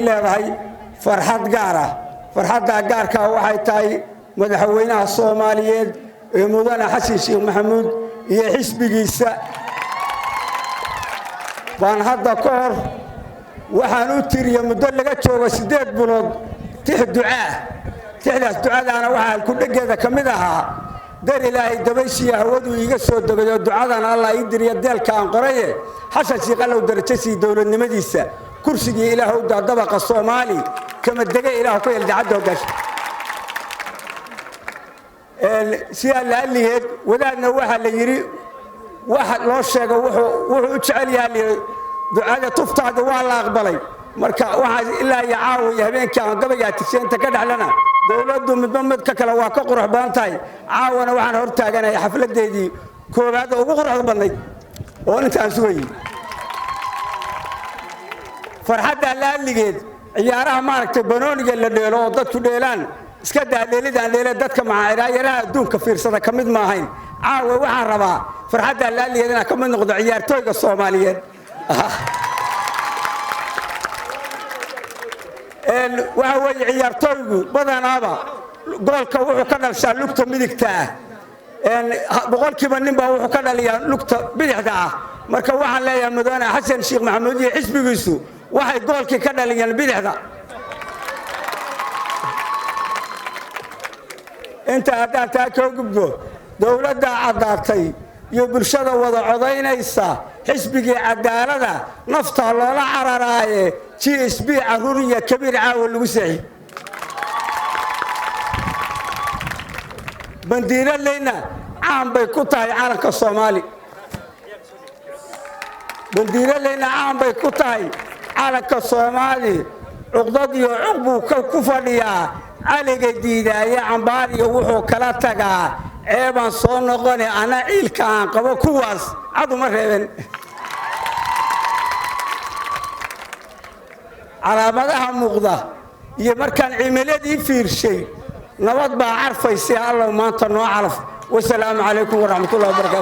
leedahay farxad gaar ah farxadda gaarka ah waxay tahay madaxweynaha Soomaaliyeed ee mudane Xasan Sheekh Maxamuud iyo xisbigiisa baan hadda ka hor waxaan u tiriyay muddo laga joogo 8 bilood tixdaas ducadaana waxa ku dhageeda kamid ahaa dar ilaahay dabayshiya hawadu iga soo dagayo ducadan Allah ii diriyo deelka aan qoraye Xasan Sheekh allow darajasi dawladnimadiisa kursigii ilaahu dabaqa Soomaali kama dagay ilaahu ku yeeldaacad hogaash si allaaliyeed wadaadna waxa la yiri waxa loo sheego wuxuu u jecel yahay ducada tuftaada waa la aqbalay marka waxa ilaa ya caawiyo habeenka aan gabayga tigseenta ka dhaxlana dawladdu mid ka kala waa ka qurux badan tahay caawana waxaan hor taaganahay xafladeedii koobaad ugu quruxda badnayd oo intaas weeyii farxadda allaaligeed ciyaaraha maaragtay banooniga la dheelo oo dadku dheelaan iska daadeelidaan dheelay dadka macaayiraha adduunka fiirsada kamid ma ahayn caawa waxaan rabaa farxadda allaaligeed inaan kamid noqdo ciyaartooyga Soomaaliyeed waxa weeye ciyaartooygu badanaaba goolka wuxuu ka dhalshaa lugta midigta ah boqolkiiba ninba wuxuu ka dhaliyaa lugta bidixda ah marka waxaan leeyahay mudane Xasan Sheekh Maxamuud iyo xisbigiisu waxay goolkii ka dhaliyeen bidixda inta hadda ka gudbo dawladda cadaatay iyo bulshada wada codaynaysa xisbigii cadaalada nafta loola cararaaye GSB caruriya kabiir caawa lagu saxi bandiiradayna caan bay ku tahay calanka Soomaali bandiiradayna caan bay ku tahay calanka Soomaali uqdad iyo uqbu ku fadhiyaa caliga diidaya cambaar iyo wuxuu kala tagaa eeban soo noqonay ana ciilka aan qabo kuwaas cad uma reeben calaamadaha muuqda iyo markaan cimiladii fiirshay nabad baa carfaysay Allah maanta noo calaf wassalaamu calaykum wa rahmatullahi wa barakatuh